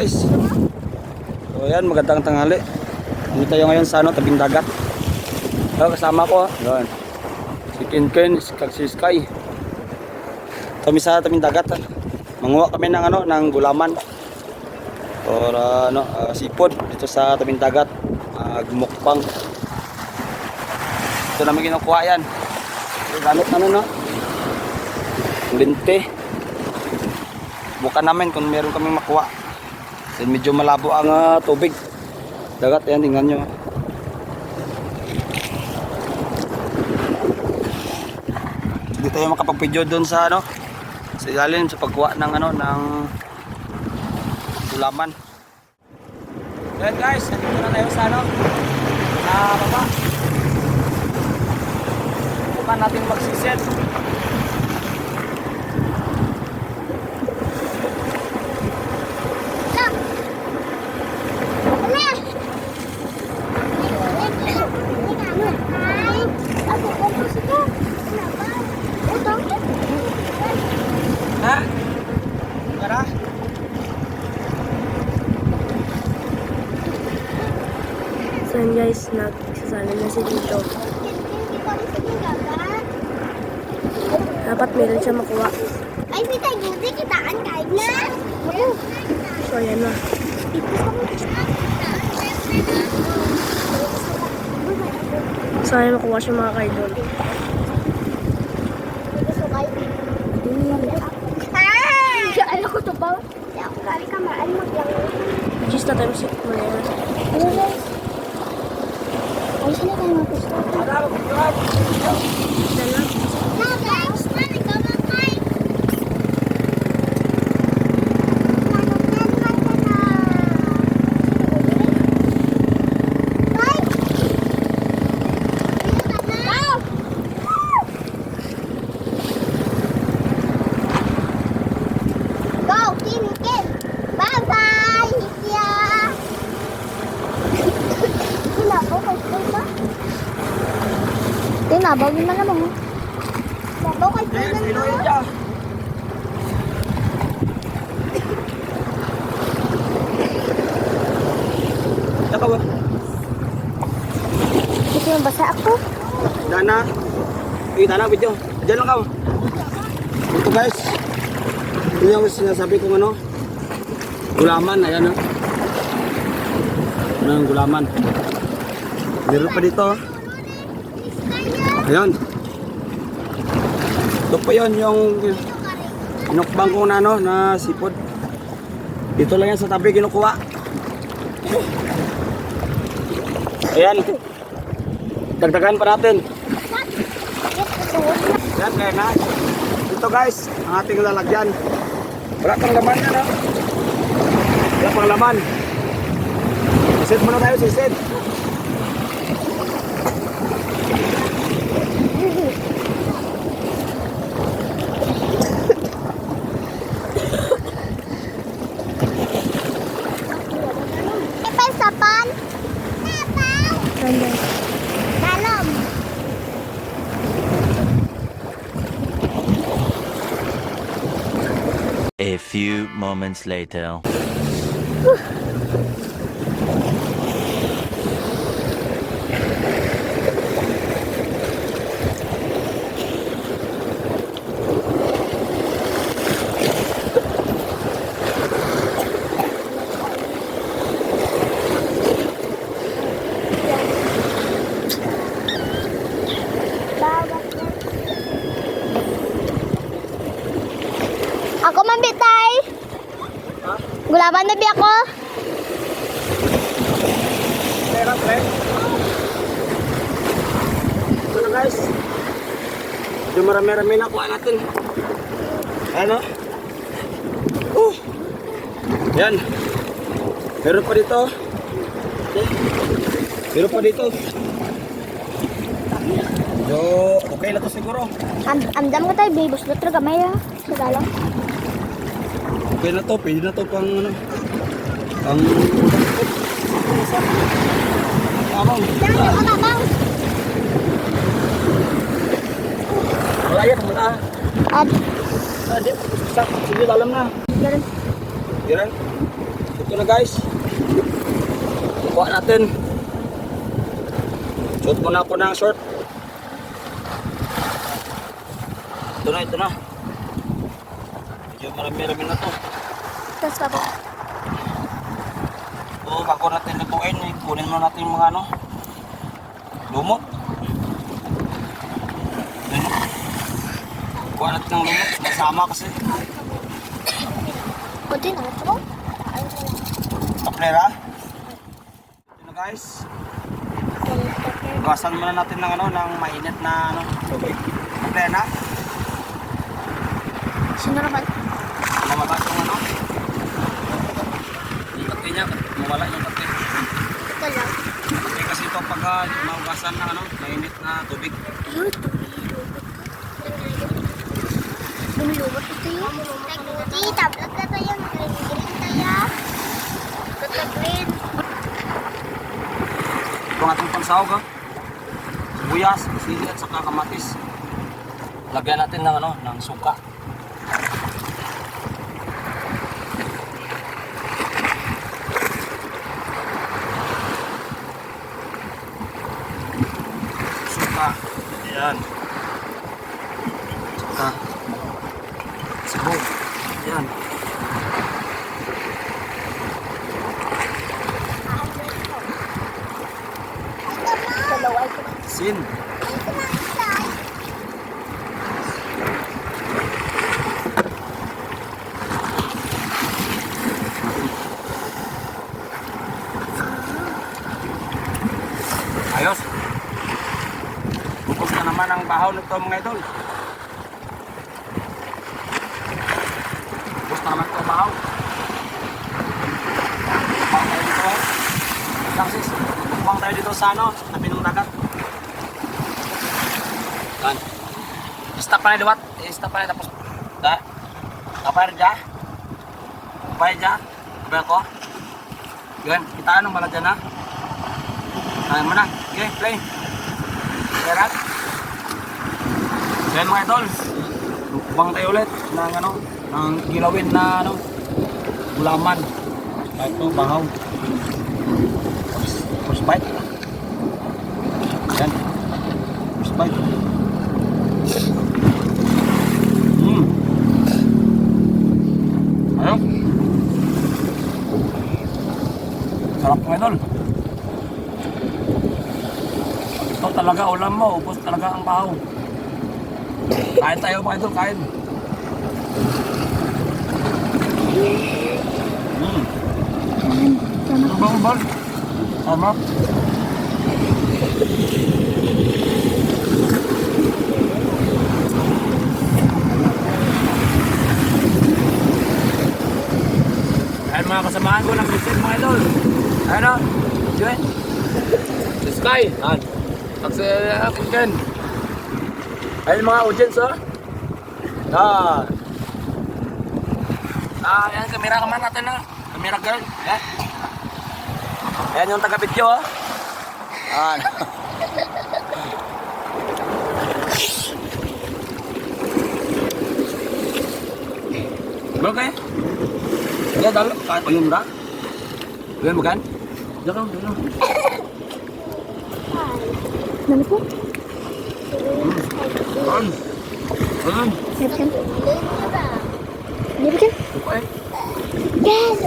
guys. So ayan, magandang tanghali. Dito tayo ngayon sa tabing dagat. So, kasama ko, yan. Si Ken, si Sky. Kami sa tabing dagat. Manguha kami ng gulaman. Or sipod dito sa tabing dagat. Gumukpang. Ito namin kinukuha yan. So, gamit linte. Bukan namin kung meron kaming makuha. Kasi medyo malabo ang tubig. Dagat, ayan, tingnan nyo. Hindi tayo makapag-video doon sa sa ilalim sa pagkuha ng ng gulaman. Ayan guys, nandito na tayo sa sa baba. Bukan natin magsiset. So yun guys, nagsasala na si Tito. Dapat meron siya makuha. Ay, kita gudi, kitaan kahit na. So ayan na. Sana makuha siya mga kaidol. Ano ko to ba? Ako kari ka maan maglang. Just na tayo musik mo na yan. Ano guys? Ay, sila tayo mapusto. No, guys. Mami, come on, Mike. Nabaw yun na naman. Nabaw kay Kuya na. Daka ba? Ito yung basa ako. Dana. Dana video. Diyan lang ka. Ito guys. Ito yung sinasabi kong gulaman. Ayan ang gulaman. Meron pa dito. Ayan. Ito pa yun yung inukbang ko na sipod. Dito lang yan sa tabi kinukuha. Ayan. Dagdagan pa natin. Ayan, kaya na. Ito guys, ang ating lalagyan. Wala pang laman yan Wala pang laman. Sisid muna tayo, sisid. Dalam. A few moments later. Ako mambitay. Gulaman na bi ako. Pera, pre. Ito guys. Yung marami-rami na kuha natin. Ano? Yan. Meron pa dito. Meron pa dito. So, okay na to siguro. Amdam ka tayo, bibos na talaga may sagala. Okay na to, pwede na to pang pang Abang. Abang. Wala yan, wala. Ad. Sige, dalam na. Ganun. Diyan. So, Ito na guys. Kuha natin. Shoot muna ako ng short. Ito na. Medyo marami-rami na to. Tapos pa po. So, bago natin lutuin, kunin muna natin yung mga ano, lumot. Ano? Kuha natin ng lumot, masama kasi. Kunti na ito po. Kaplera. Ito na guys. Hugasan muna natin ng ano, ng mainit na ano, tubig. Kaplera na. Sino naman? Mamala yung ano. Yung kati niya, mamala yung kati. Ito lang. Kati kasi ito pagka mahugasan ng ano, mainit na tubig. Lumilubot ito yun. Tita, vlog na tayo. Green tayo. Green. Ito ang ating pansahog ha. Sibuyas, sili at saka kamatis. Lagyan natin ng ano, ng suka. Suka. Ayan. Suka. Sibog. Ayan. Dalawa ito. Sin. Ayos. Bukos na naman ang bahaw nito mga idol. Bukos na naman ito ang bahaw. Bukbang tayo dito. Laksis, bukbang tayo dito sa ano, tabi ng dagat. Yan. Stop pa na liwat. Stop pa na tapos. Da. Kapay rin dyan. Kapay dyan. Kapay ako. Yan, kitaan ng balat dyan ha. Kaya mo na. Okay, play. Kaya yan mga idol. Bukbang tayo ulit ng ano, ng gilawin na ano, gulaman. Kahit ito, bahaw. First bite. Yan. First bite. Ayun. Sarap mga idol. Ito talaga ulam mo, ubos talaga ang bahaw. Kain tayo mga idol, kain. Ano ba ang bal? Tama. Ayan mga kasamahan ko ng visit mga idol. Ayan o, yun. Si Sky. Ayan. Taksi akin Ken. Ayan mga audience o. Ayan. Ayan kamera kaman natin na. Kamera girl. Ayan. Ayan yung taga-video o. Ayan. Okay. Ya dalam kahit ayun ra. Ayun makan. Jangan, jangan. Ano po? Kan. Kan. Lipat kan? Lipat kan? Okay. Yes!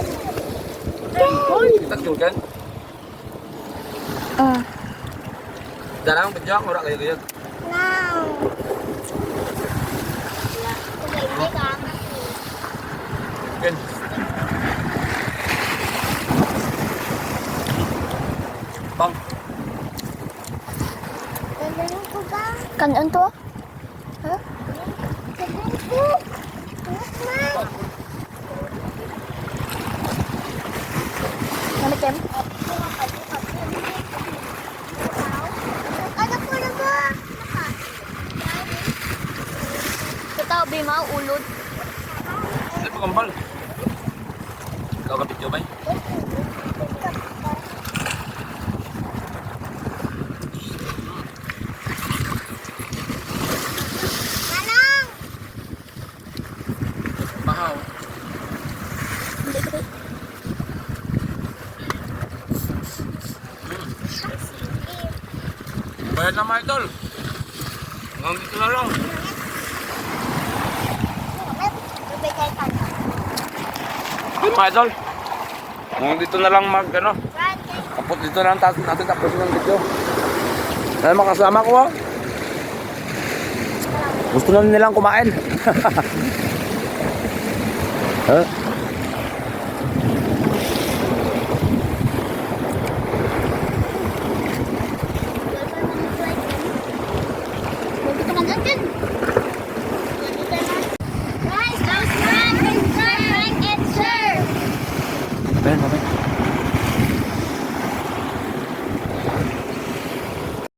Hoy, kita kan. Ah. Darang pejak ora kayak gitu. Now. Wala. Kan. Bang. Kanan to? Ha? Namit Kem? Ano po na ba? Totoo, Bima, ulod. Ano pa kambal? Kau ka video ba? Bahaw. Hindi ko. Bayad na mga idol. Hanggang dito na lang. Bibay kayo pa. Okay mga idol. Hanggang dito na lang ano. Brad, kayo. Kapot dito na lang natin tapos ng video. Dahil makasama ko oh. Gusto na nilang kumain. Huh?